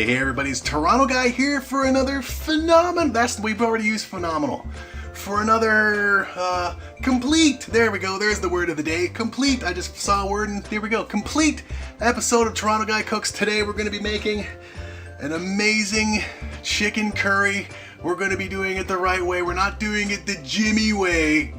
Hey everybody's Toronto Guy here for another we've already used phenomenal. For another complete, there we go, there's the word of the day, complete, I just saw a word and there we go, complete episode of Toronto Guy Cooks. Today we're going to be making an amazing chicken curry. We're going to be doing it the right way. We're not doing it the Jimmy way,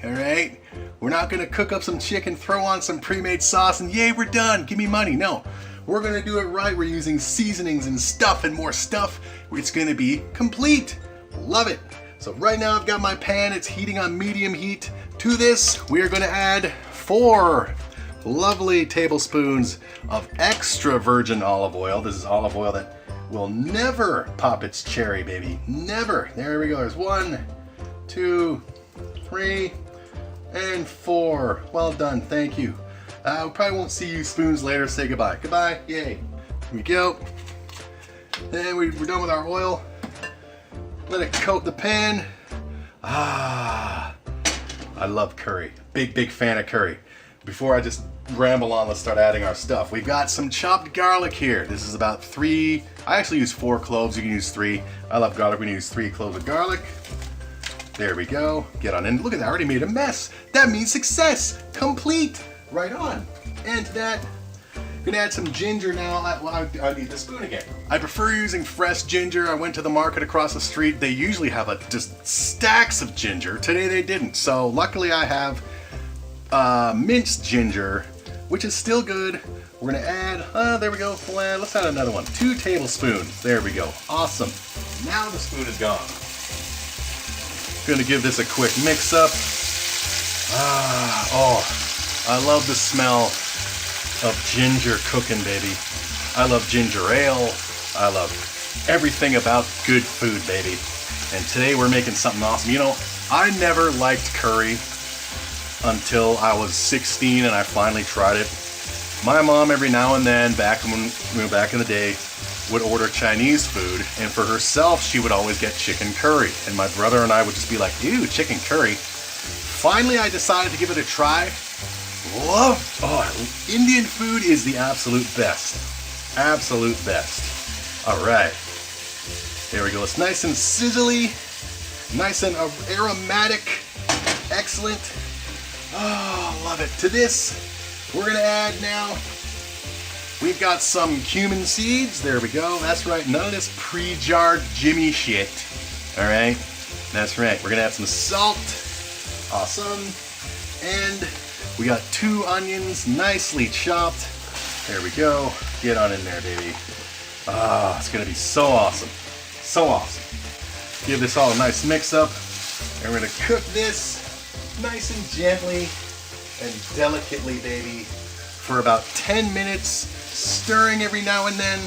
alright? We're not going to cook up some chicken, throw on some pre-made sauce and yay, we're done, give me money. No. We're gonna do it right. We're using seasonings and stuff and more stuff. It's gonna be complete. Love it. So right now I've got my pan. It's heating on medium heat. To this, we are gonna add 4 lovely tablespoons of extra virgin olive oil. This is olive oil that will never pop its cherry, baby. Never. There we go. There's 1, 2, 3, and 4. Well done. Thank you. We probably won't see you spoons later. Say goodbye. Goodbye. Yay. Here we go. Then we're done with our oil. Let it coat the pan. I love curry. Big fan of curry. Before I just ramble on, let's start adding our stuff. We've got some chopped garlic here. This is about 3. I actually use 4 cloves. You can use 3. I love garlic. We're gonna use 3 cloves of garlic. There we go. Get on in. Look at that. I already made a mess. That means success. Complete. Right on. And to that, I'm gonna add some ginger now. I need the spoon again. I prefer using fresh ginger. I went to the market across the street. They usually have just stacks of ginger. Today they didn't. So luckily I have minced ginger, which is still good. We're gonna add, there we go. Well, let's add another one. 2 tablespoons. There we go. Awesome. Now the spoon is gone. Gonna give this a quick mix up. I love the smell of ginger cooking, baby. I love ginger ale. I love everything about good food, baby. And today we're making something awesome. You know, I never liked curry until I was 16 and I finally tried it. My mom every now and then, back in the day, would order Chinese food, and for herself she would always get chicken curry. And my brother and I would just be like, ew, chicken curry. Finally I decided to give it a try. Indian food is the absolute best. Absolute best. All right. There we go. It's nice and sizzly, nice and aromatic. Excellent. Oh, love it. To this, we're going to add now, we've got some cumin seeds. There we go. That's right. None of this pre-jarred Jimmy shit. All right. That's right. We're going to add some salt. Awesome. And we got 2 onions, nicely chopped. There we go. Get on in there, baby. It's gonna be so awesome. So awesome. Give this all a nice mix up. And we're gonna cook this nice and gently and delicately, baby, for about 10 minutes, stirring every now and then.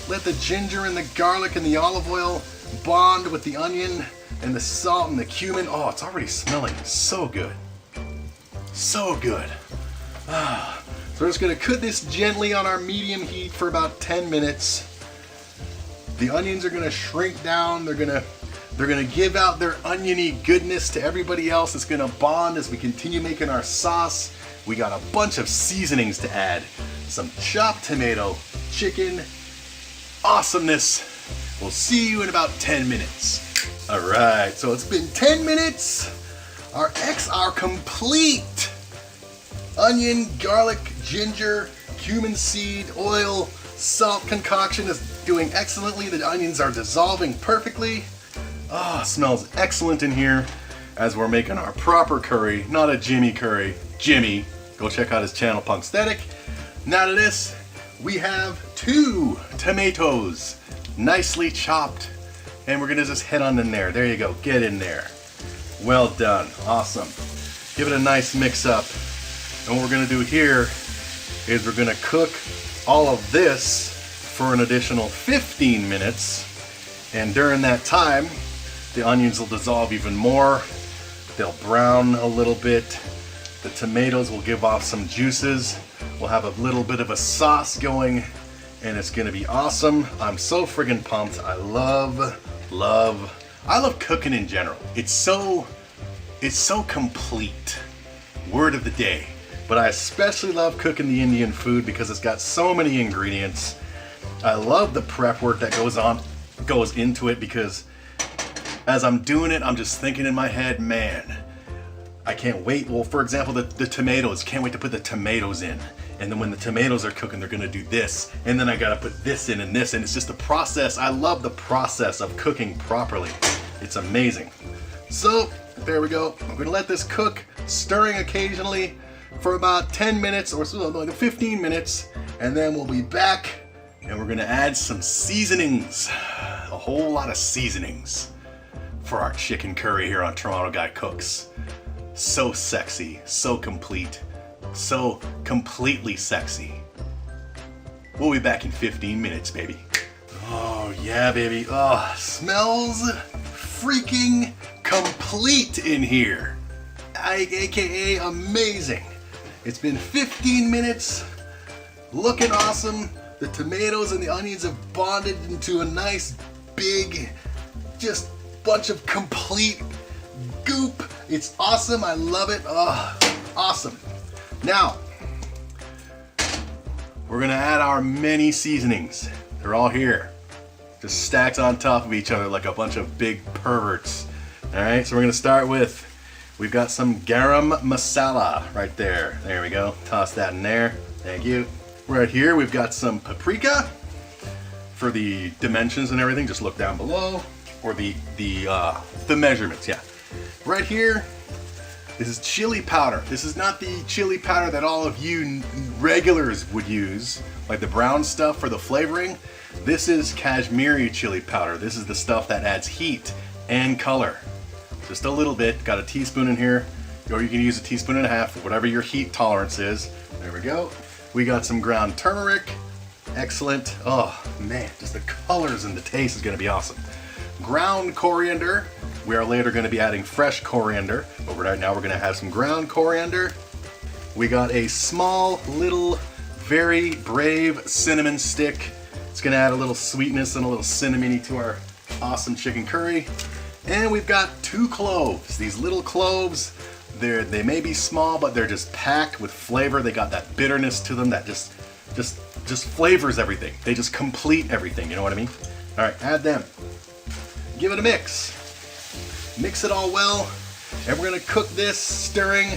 Let the ginger and the garlic and the olive oil bond with the onion and the salt and the cumin. Oh, it's already smelling so good. So good. So we're just gonna cook this gently on our medium heat for about 10 minutes. The onions are gonna shrink down. They're gonna give out their oniony goodness to everybody else. It's gonna bond as we continue making our sauce. We got a bunch of seasonings to add. Some chopped tomato, chicken, awesomeness. We'll see you in about 10 minutes. All right, so it's been 10 minutes. Our complete onion, garlic, ginger, cumin seed, oil, salt concoction is doing excellently. The onions are dissolving perfectly. Smells excellent in here as we're making our proper curry, not a Jimmy curry. Jimmy, go check out his channel, Punksthetic. Now to this, we have 2 tomatoes, nicely chopped, and we're gonna just head on in there. There you go, get in there. Well done, awesome. Give it a nice mix up. And what we're gonna do here is we're gonna cook all of this for an additional 15 minutes. And during that time, the onions will dissolve even more. They'll brown a little bit. The tomatoes will give off some juices. We'll have a little bit of a sauce going, and it's gonna be awesome. I'm so friggin' pumped. I love cooking in general. It's so complete. Word of the day. But I especially love cooking the Indian food because it's got so many ingredients. I love the prep work that goes into it, because as I'm doing it, I'm just thinking in my head, man, I can't wait. Well, for example, the tomatoes, can't wait to put the tomatoes in. And then when the tomatoes are cooking, they're gonna do this. And then I gotta put this in and this. And it's just the process. I love the process of cooking properly. It's amazing. So, there we go. I'm gonna let this cook, stirring occasionally for about 10 minutes or so, like 15 minutes. And then we'll be back and we're gonna add some seasonings. A whole lot of seasonings for our chicken curry here on Toronto Guy Cooks. So sexy, so complete, so completely sexy. We'll be back in 15 minutes, baby. Oh yeah, baby. Oh, smells freaking complete in here. AKA amazing. It's been 15 minutes, looking awesome. The tomatoes and the onions have bonded into a nice big, just bunch of complete goop. It's awesome. I love it. Oh, awesome. Now, we're gonna add our many seasonings. They're all here, just stacked on top of each other like a bunch of big perverts. All right, so we're gonna start with, we've got some garam masala right there. There we go. Toss that in there. Thank you. Right here, we've got some paprika. For the dimensions and everything, just look down below, or the measurements. Yeah. Right here, this is chili powder. This is not the chili powder that all of you regulars would use, like the brown stuff for the flavoring. This is Kashmiri chili powder. This is the stuff that adds heat and color. Just a little bit. Got a teaspoon in here, or you can use a teaspoon and a half, whatever your heat tolerance is. There we go. We got some ground turmeric. Excellent. Oh man, just the colors and the taste is gonna be awesome. Ground coriander. We are later going to be adding fresh coriander, but right now we're going to have some ground coriander. We got a small, little, very brave cinnamon stick. It's going to add a little sweetness and a little cinnamony to our awesome chicken curry. And we've got 2 cloves. These little cloves, they may be small, but they're just packed with flavor. They got that bitterness to them that just flavors everything. They just complete everything, you know what I mean? All right, add them. Give it a mix. Mix it all well, and we're gonna cook this, stirring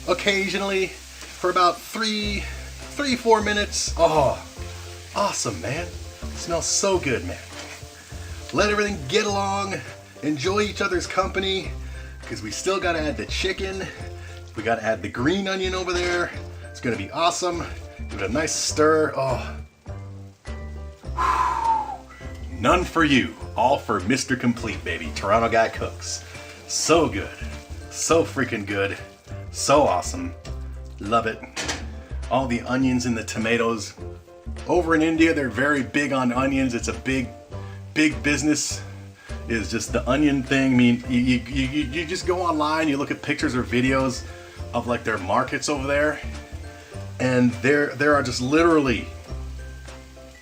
occasionally for about 3-4 minutes. Oh, awesome, man. It smells so good, man. Let everything get along, enjoy each other's company, because we still gotta add the chicken. We gotta add the green onion over there. It's gonna be awesome. Give it a nice stir. Oh. None for you, all for Mr. Complete, baby. Toronto Guy Cooks. So good, so freaking good, so awesome. Love it. All the onions and the tomatoes. Over in India, they're very big on onions. It's a big business. Is just the onion thing. I mean, you just go online, you look at pictures or videos of like their markets over there, and there are just literally,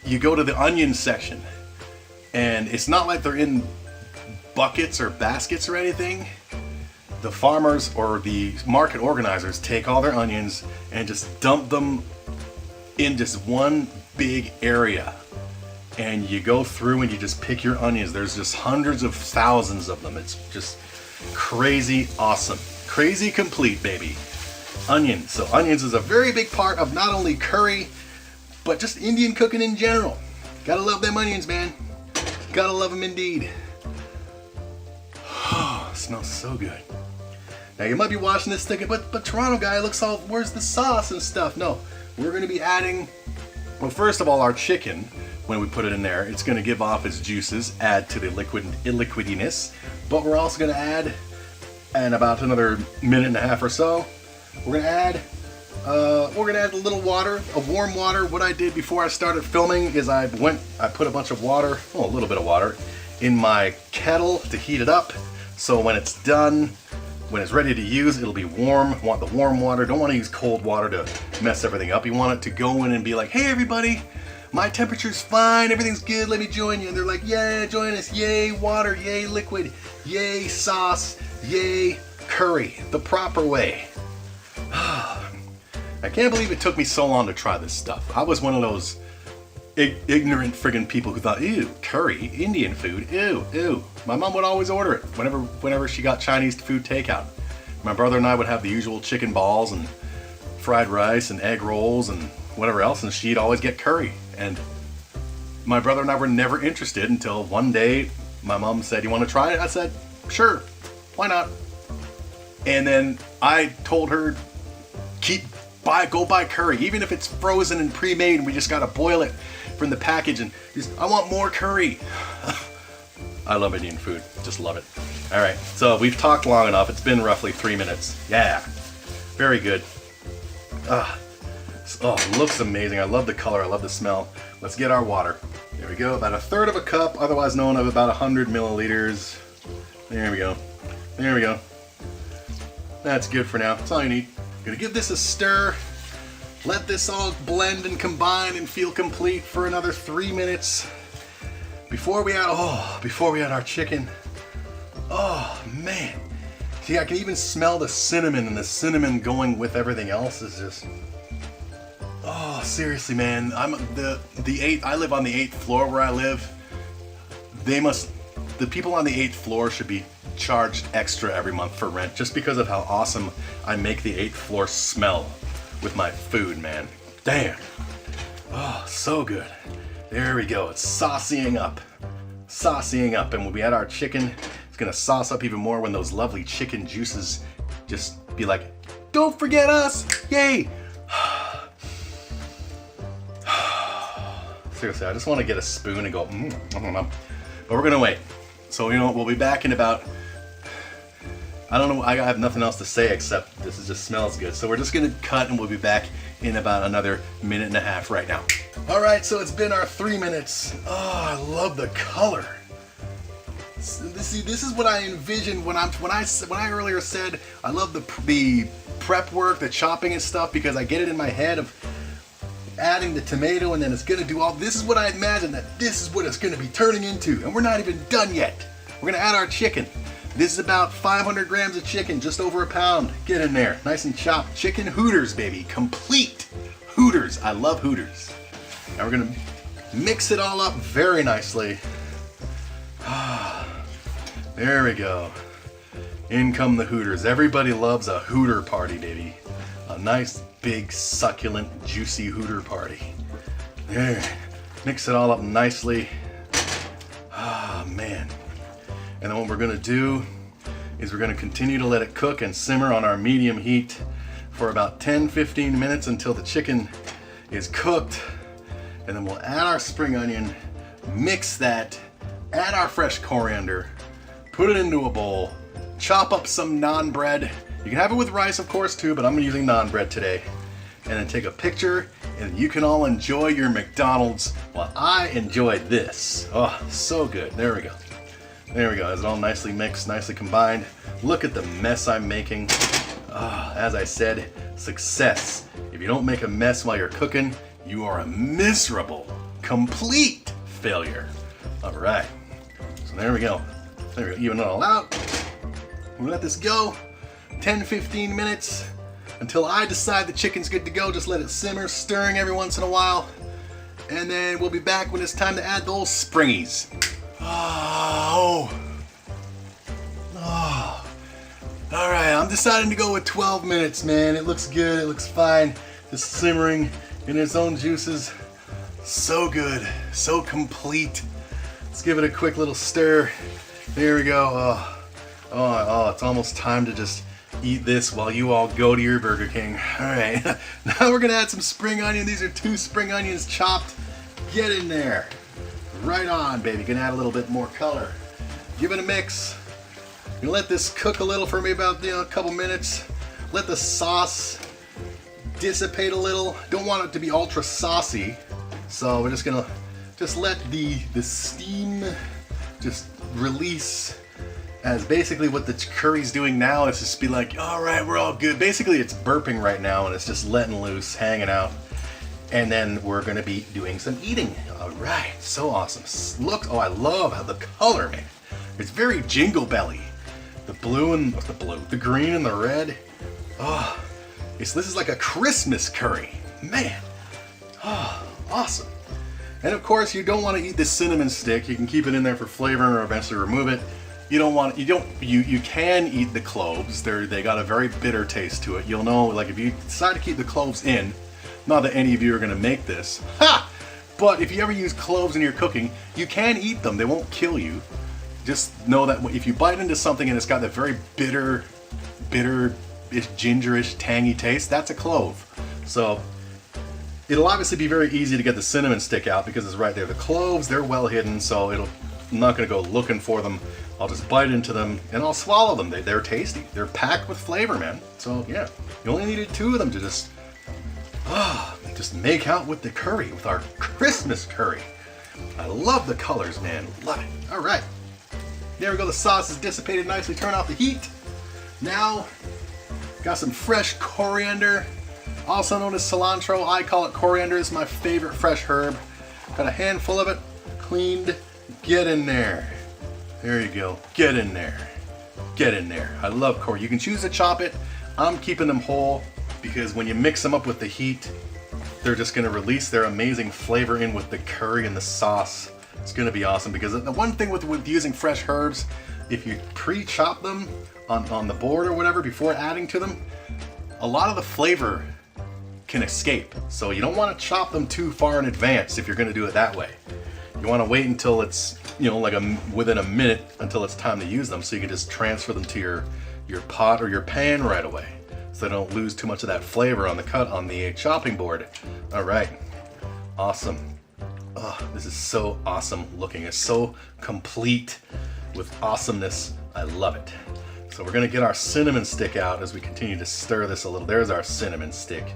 you go to the onion section, and it's not like they're in buckets or baskets or anything. The farmers or the market organizers take all their onions and just dump them in just one big area, and you go through and you just pick your onions. There's just hundreds of thousands of them. It's just crazy awesome, crazy complete, baby. Onions. So onions is a very big part of not only curry, but just Indian cooking in general. Gotta love them onions, man. Gotta love them indeed. Oh, smells so good. Now you might be watching this thinking, but Toronto Guy looks all, where's the sauce and stuff? No, we're gonna be adding, well, first of all, our chicken, when we put it in there, it's gonna give off its juices, add to the liquidiness, but we're also gonna add, in about another minute and a half or so, we're gonna add a little water, a warm water. What I did before I started filming is I put a bunch of water, well, a little bit of water, in my kettle to heat it up. So when it's done, when it's ready to use, it'll be warm. Want the warm water. Don't want to use cold water to mess everything up. You want it to go in and be like, hey everybody, my temperature's fine, everything's good, let me join you. And they're like, yeah, join us, yay water, yay liquid, yay sauce, yay curry, the proper way. I can't believe it took me so long to try this stuff. I was one of those ignorant friggin' people who thought, ew, curry, Indian food, ew, ew. My mom would always order it whenever she got Chinese food takeout. My brother and I would have the usual chicken balls and fried rice and egg rolls and whatever else, and she'd always get curry. And my brother and I were never interested until one day my mom said, "You want to try it?" I said, "Sure, why not?" And then I told her, go buy curry, even if it's frozen and pre-made and we just gotta boil it from the package, and I want more curry. I love Indian food, just love it. All right, so we've talked long enough. It's been roughly 3 minutes. Yeah, very good. Oh, it looks amazing. I love the color, I love the smell. Let's get our water. There we go, about 1/3 of a cup, otherwise known as about 100 milliliters. There we go, there we go. That's good for now, that's all you need. Gonna give this a stir. Let this all blend and combine and feel complete for another 3 minutes before we add our chicken. Oh man, see, I can even smell the cinnamon, and the cinnamon going with everything else is just, oh, seriously, man. I live on the 8th floor where I live. The people on the 8th floor should be charged extra every month for rent just because of how awesome I make the 8th floor smell with my food, man. Damn. Oh, so good. There we go. It's saucying up. Saucying up. And when we add our chicken, it's gonna sauce up even more when those lovely chicken juices just be like, "Don't forget us! Yay!" Seriously, I just want to get a spoon and go, but we're gonna wait. So, you know, we'll be back in about, I don't know, I have nothing else to say except this just smells good. So we're just gonna cut and we'll be back in about another 1.5 minutes right now. All right, so it's been our 3 minutes. Oh, I love the color. See, this is what I envisioned when I earlier said I love the prep work, the chopping and stuff, because I get it in my head of adding the tomato and then it's gonna do all, this is what I imagine that this is what it's gonna be turning into, and we're not even done yet. We're gonna add our chicken. This is about 500 grams of chicken, just over a pound. Get in there, nice and chopped. Chicken Hooters, baby, complete Hooters. I love Hooters. Now we're gonna mix it all up very nicely. There we go. In come the Hooters. Everybody loves a Hooter party, baby. A nice, big, succulent, juicy Hooter party. There. Mix it all up nicely. Ah, man. And then what we're gonna do is we're gonna continue to let it cook and simmer on our medium heat for about 10-15 minutes until the chicken is cooked. And then we'll add our spring onion, mix that, add our fresh coriander, put it into a bowl, chop up some naan bread. You can have it with rice, of course, too, but I'm using naan bread today. And then take a picture, and you can all enjoy your McDonald's while I enjoy this. Oh, so good. There we go. There we go. It's all nicely mixed, nicely combined. Look at the mess I'm making. As I said, success. If you don't make a mess while you're cooking, you are a miserable, complete failure. All right. So there we go. There we go. Even it all out. We'll let this go 10-15 minutes until I decide the chicken's good to go. Just let it simmer, stirring every once in a while. And then we'll be back when it's time to add those springies. Oh. All right, I'm deciding to go with 12 minutes, man. It looks good, it looks fine. Just simmering in its own juices. So good, so complete. Let's give it a quick little stir. There we go. Oh, it's almost time to just eat this while you all go to your Burger King. All right, now we're gonna add some spring onion. These are 2 spring onions chopped. Get in there. Right on, baby. Gonna add a little bit more color. Give it a mix. Gonna let this cook a little for me, about a couple minutes. Let the sauce dissipate a little. Don't want it to be ultra saucy, so we're just gonna let the steam just release. As basically what the curry's doing now is just be like, all right, we're all good. Basically, it's burping right now and it's just letting loose, hanging out. And then we're gonna be doing some eating. All right, so awesome. Look, oh, I love how the color, man. It's very Jingle Belly. The blue and the green and the red. Oh, this is like a Christmas curry, man. Oh, awesome. And of course, you don't want to eat the cinnamon stick. You can keep it in there for flavor or eventually remove it. You can eat the cloves. They got a very bitter taste to it. You'll know, like, if you decide to keep the cloves in, not that any of you are going to make this, but if you ever use cloves in your cooking, you can eat them. They won't kill you. Just know that if you bite into something and it's got that very bitter, gingerish, tangy taste, that's a clove. So it'll obviously be very easy to get the cinnamon stick out because it's right there. The cloves, they're well hidden, so I'm not going to go looking for them. I'll just bite into them and I'll swallow them. They're tasty. They're packed with flavor, man. So yeah, you only needed 2 of them to just make out with the curry, with our Christmas curry. I love the colors, man. Love it. All right. There we go. The sauce is dissipated nicely. Turn off the heat. Now, got some fresh coriander, also known as cilantro. I call it coriander. It's my favorite fresh herb. Got a handful of it, cleaned. Get in there. There you go. Get in there. Get in there. I love coriander. You can choose to chop it. I'm keeping them whole because when you mix them up with the heat, they're just going to release their amazing flavor in with the curry and the sauce. It's going to be awesome because the one thing with using fresh herbs, if you pre-chop them on the board or whatever before adding to them, a lot of the flavor can escape. So you don't want to chop them too far in advance if you're going to do it that way. You want to wait until it's, like within a minute until it's time to use them, so you can just transfer them to your pot or your pan right away, so they don't lose too much of that flavor on the chopping board. All right, awesome. Oh, this is so awesome looking. It's so complete with awesomeness. I love it. So we're gonna get our cinnamon stick out as we continue to stir this a little. There's our cinnamon stick.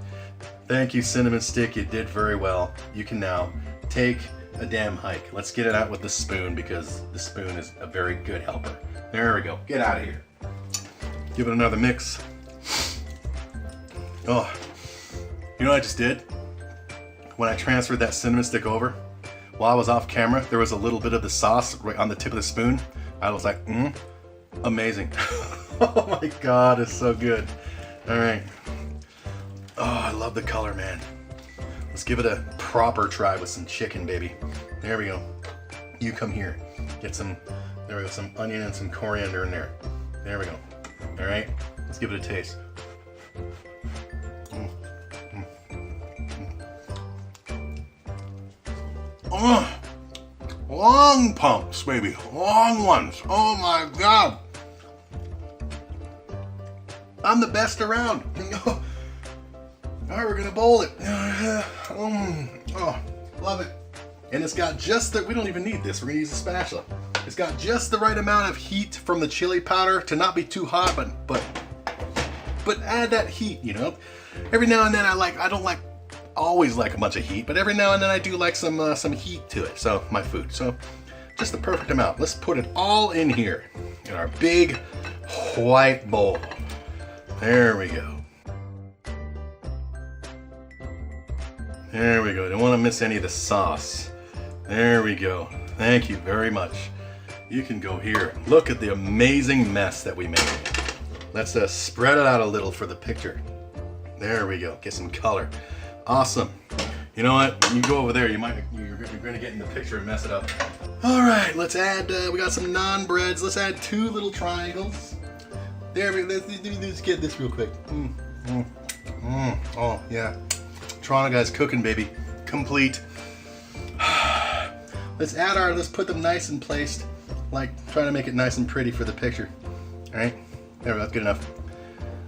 Thank you, cinnamon stick. You did very well. You can now take a damn hike. Let's get it out with the spoon because the spoon is a very good helper. There we go. Get out of here. Give it another mix. Oh, you know what I just did? When I transferred that cinnamon stick over, while I was off camera, there was a little bit of the sauce right on the tip of the spoon. I was like, amazing. Oh my God, it's so good. All right. Oh, I love the color, man. Let's give it a proper try with some chicken, baby. There we go. You come here. Get some, there we go, some onion and some coriander in there. There we go. All right, let's give it a taste. Oh, long pumps, baby, long ones. Oh my God. I'm the best around. All right, we're gonna bowl it. Oh, love it. And it's got just the, we don't even need this, we're gonna use a spatula. It's got just the right amount of heat from the chili powder to not be too hot, but add that heat, Every now and then I don't always like a bunch of heat, but every now and then I do like some heat to it, so my food. So just the perfect amount. Let's put it all in here in our big white bowl. There we go. There we go. Don't want to miss any of the sauce. There we go. Thank you very much. You can go here. Look at the amazing mess that we made. Let's spread it out a little for the picture. There we go. Get some color. Awesome. You know what? You go over there. You're going to get in the picture and mess it up. All right. Let's add. We got some naan breads. Let's add 2 little triangles. There we go. Let's get this real quick. Oh yeah. Toronto guys cooking, baby. Complete. Let's put them nice and placed, like trying to make it nice and pretty for the picture. All right, there we go, that's good enough.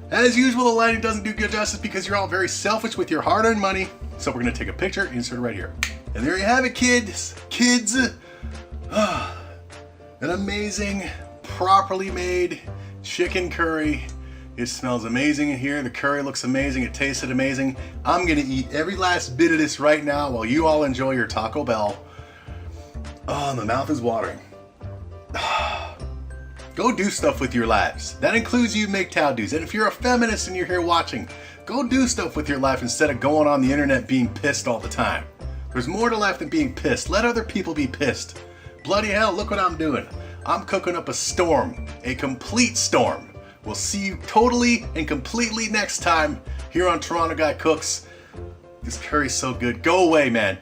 As usual, the lighting doesn't do good justice because you're all very selfish with your hard-earned money. So we're gonna take a picture, insert it right here. And there you have it, kids. An amazing, properly made chicken curry. It smells amazing in here. The curry looks amazing. It tasted amazing. I'm gonna eat every last bit of this right now while you all enjoy your Taco Bell. Oh, my mouth is watering. Go do stuff with your lives. That includes you MGTOWs. And if you're a feminist and you're here watching, go do stuff with your life instead of going on the internet being pissed all the time. There's more to life than being pissed. Let other people be pissed. Bloody hell, look what I'm doing. I'm cooking up a storm, a complete storm. We'll see you totally and completely next time here on Toronto Guy Cooks. This curry's so good. Go away, man.